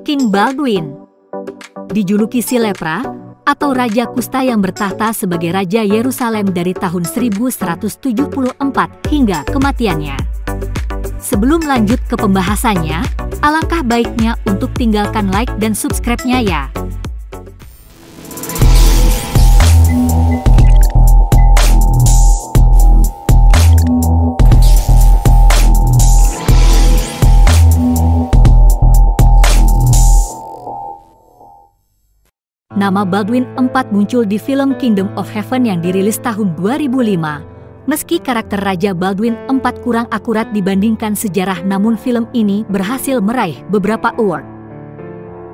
King Baldwin. Dijuluki si lepra atau Raja Kusta yang bertahta sebagai Raja Yerusalem dari tahun 1174 hingga kematiannya. Sebelum lanjut ke pembahasannya, alangkah baiknya untuk tinggalkan like dan subscribe-nya ya. Nama Baldwin IV muncul di film Kingdom of Heaven yang dirilis tahun 2005. Meski karakter Raja Baldwin IV kurang akurat dibandingkan sejarah, namun film ini berhasil meraih beberapa award.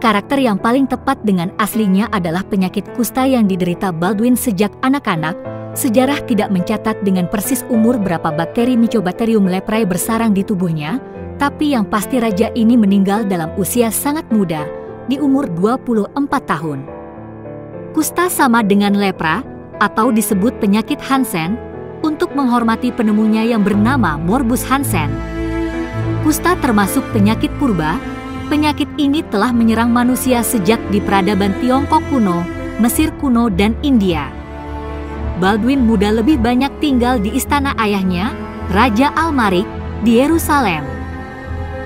Karakter yang paling tepat dengan aslinya adalah penyakit kusta yang diderita Baldwin sejak anak-anak. Sejarah tidak mencatat dengan persis umur berapa bakteri Mycobacterium leprae bersarang di tubuhnya, tapi yang pasti raja ini meninggal dalam usia sangat muda, di umur 24 tahun. Kusta sama dengan lepra atau disebut penyakit Hansen untuk menghormati penemunya yang bernama Morbus Hansen. Kusta termasuk penyakit purba. Penyakit ini telah menyerang manusia sejak di peradaban Tiongkok kuno, Mesir kuno, dan India. Baldwin muda lebih banyak tinggal di istana ayahnya, Raja Almarik, di Yerusalem.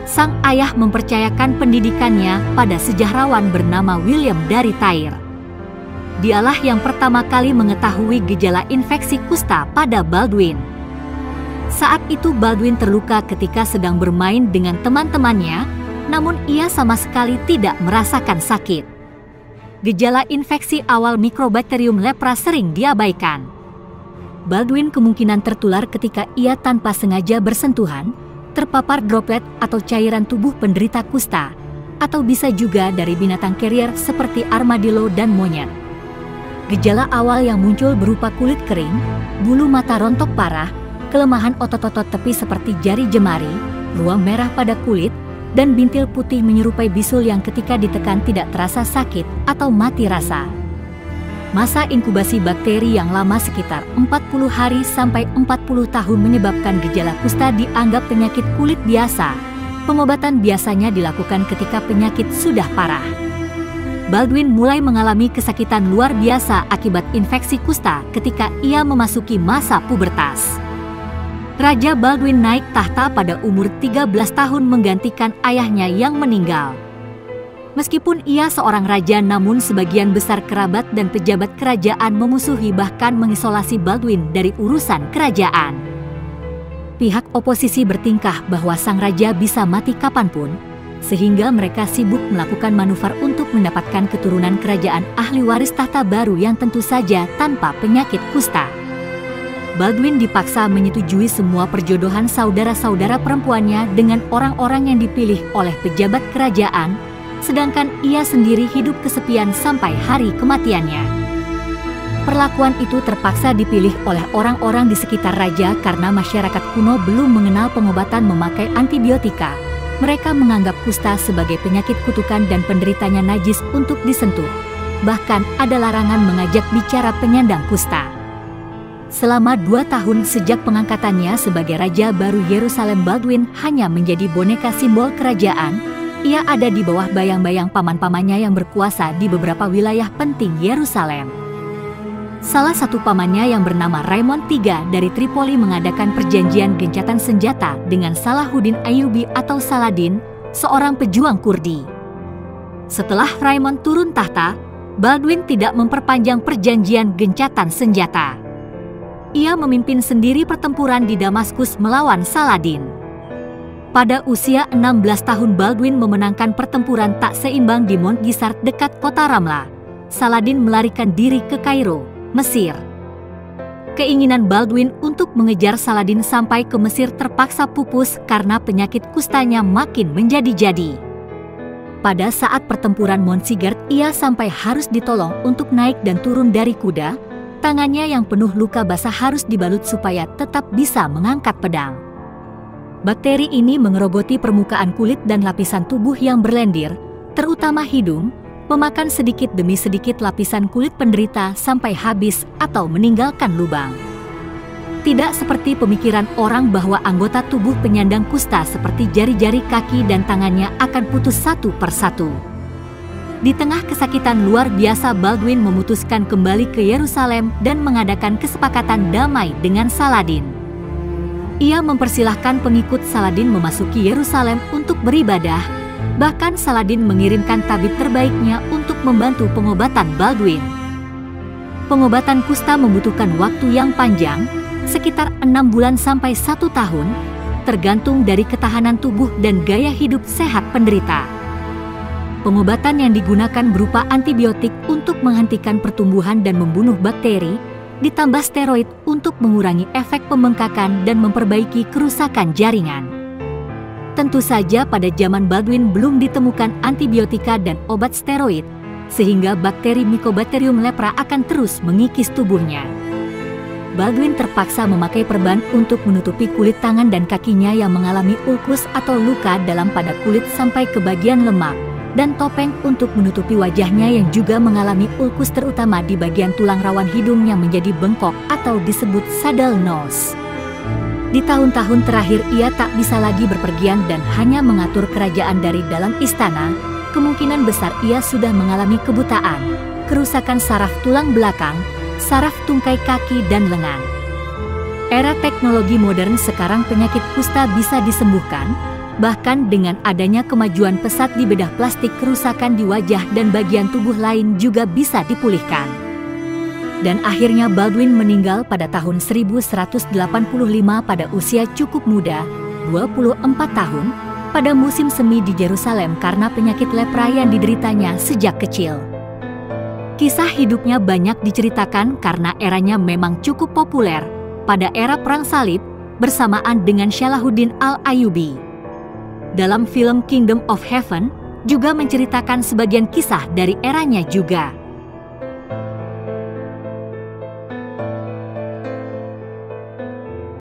Sang ayah mempercayakan pendidikannya pada sejarawan bernama William dari Tyre. Dialah yang pertama kali mengetahui gejala infeksi kusta pada Baldwin. Saat itu Baldwin terluka ketika sedang bermain dengan teman-temannya, namun ia sama sekali tidak merasakan sakit. Gejala infeksi awal Mycobacterium lepra sering diabaikan. Baldwin kemungkinan tertular ketika ia tanpa sengaja bersentuhan, terpapar droplet atau cairan tubuh penderita kusta, atau bisa juga dari binatang carrier seperti armadillo dan monyet. Gejala awal yang muncul berupa kulit kering, bulu mata rontok parah, kelemahan otot-otot tepi seperti jari jemari, ruam merah pada kulit, dan bintil putih menyerupai bisul yang ketika ditekan tidak terasa sakit atau mati rasa. Masa inkubasi bakteri yang lama sekitar 40 hari sampai 40 tahun menyebabkan gejala kusta dianggap penyakit kulit biasa. Pengobatan biasanya dilakukan ketika penyakit sudah parah. Baldwin mulai mengalami kesakitan luar biasa akibat infeksi kusta ketika ia memasuki masa pubertas. Raja Baldwin naik tahta pada umur 13 tahun menggantikan ayahnya yang meninggal. Meskipun ia seorang raja, namun sebagian besar kerabat dan pejabat kerajaan memusuhi bahkan mengisolasi Baldwin dari urusan kerajaan. Pihak oposisi bertingkah bahwa sang raja bisa mati kapanpun, sehingga mereka sibuk melakukan manuver untuk mendapatkan keturunan kerajaan ahli waris tahta baru yang tentu saja tanpa penyakit kusta. Baldwin dipaksa menyetujui semua perjodohan saudara-saudara perempuannya dengan orang-orang yang dipilih oleh pejabat kerajaan, sedangkan ia sendiri hidup kesepian sampai hari kematiannya. Perlakuan itu terpaksa dipilih oleh orang-orang di sekitar raja karena masyarakat kuno belum mengenal pengobatan memakai antibiotika. Mereka menganggap kusta sebagai penyakit kutukan dan penderitanya najis untuk disentuh. Bahkan ada larangan mengajak bicara penyandang kusta. Selama 2 tahun sejak pengangkatannya sebagai Raja baru Yerusalem, Baldwin hanya menjadi boneka simbol kerajaan. Ia ada di bawah bayang-bayang paman-pamannya yang berkuasa di beberapa wilayah penting Yerusalem. Salah satu pamannya yang bernama Raymond III dari Tripoli mengadakan perjanjian gencatan senjata dengan Salahuddin Ayyubi atau Saladin, seorang pejuang Kurdi. Setelah Raymond turun tahta, Baldwin tidak memperpanjang perjanjian gencatan senjata. Ia memimpin sendiri pertempuran di Damaskus melawan Saladin. Pada usia 16 tahun Baldwin memenangkan pertempuran tak seimbang di Mount Gisart dekat kota Ramla. Saladin melarikan diri ke Kairo, Mesir. Keinginan Baldwin untuk mengejar Saladin sampai ke Mesir terpaksa pupus karena penyakit kustanya makin menjadi-jadi. Pada saat pertempuran Mount Sigart, ia sampai harus ditolong untuk naik dan turun dari kuda. Tangannya yang penuh luka basah harus dibalut supaya tetap bisa mengangkat pedang. Bakteri ini mengerogoti permukaan kulit dan lapisan tubuh yang berlendir, terutama hidung, memakan sedikit demi sedikit lapisan kulit penderita sampai habis atau meninggalkan lubang. Tidak seperti pemikiran orang bahwa anggota tubuh penyandang kusta seperti jari-jari kaki dan tangannya akan putus satu persatu. Di tengah kesakitan luar biasa, Baldwin memutuskan kembali ke Yerusalem dan mengadakan kesepakatan damai dengan Saladin. Ia mempersilahkan pengikut Saladin memasuki Yerusalem untuk beribadah. Bahkan Saladin mengirimkan tabib terbaiknya untuk membantu pengobatan Baldwin. Pengobatan kusta membutuhkan waktu yang panjang, sekitar 6 bulan sampai 1 tahun, tergantung dari ketahanan tubuh dan gaya hidup sehat penderita. Pengobatan yang digunakan berupa antibiotik untuk menghentikan pertumbuhan dan membunuh bakteri, ditambah steroid untuk mengurangi efek pembengkakan dan memperbaiki kerusakan jaringan. Tentu saja pada zaman Baldwin belum ditemukan antibiotika dan obat steroid, sehingga bakteri Mycobacterium lepra akan terus mengikis tubuhnya. Baldwin terpaksa memakai perban untuk menutupi kulit tangan dan kakinya yang mengalami ulkus atau luka dalam pada kulit sampai ke bagian lemak, dan topeng untuk menutupi wajahnya yang juga mengalami ulkus, terutama di bagian tulang rawan hidung yang menjadi bengkok atau disebut saddle nose. Di tahun-tahun terakhir ia tak bisa lagi berpergian dan hanya mengatur kerajaan dari dalam istana. Kemungkinan besar ia sudah mengalami kebutaan, kerusakan saraf tulang belakang, saraf tungkai kaki dan lengan. Era teknologi modern sekarang penyakit kusta bisa disembuhkan, bahkan dengan adanya kemajuan pesat di bedah plastik, kerusakan di wajah dan bagian tubuh lain juga bisa dipulihkan. Dan akhirnya Baldwin meninggal pada tahun 1185 pada usia cukup muda, 24 tahun, pada musim semi di Yerusalem karena penyakit lepra yang dideritanya sejak kecil. Kisah hidupnya banyak diceritakan karena eranya memang cukup populer pada era Perang Salib bersamaan dengan Salahuddin Al-Ayyubi. Dalam film Kingdom of Heaven juga menceritakan sebagian kisah dari eranya juga.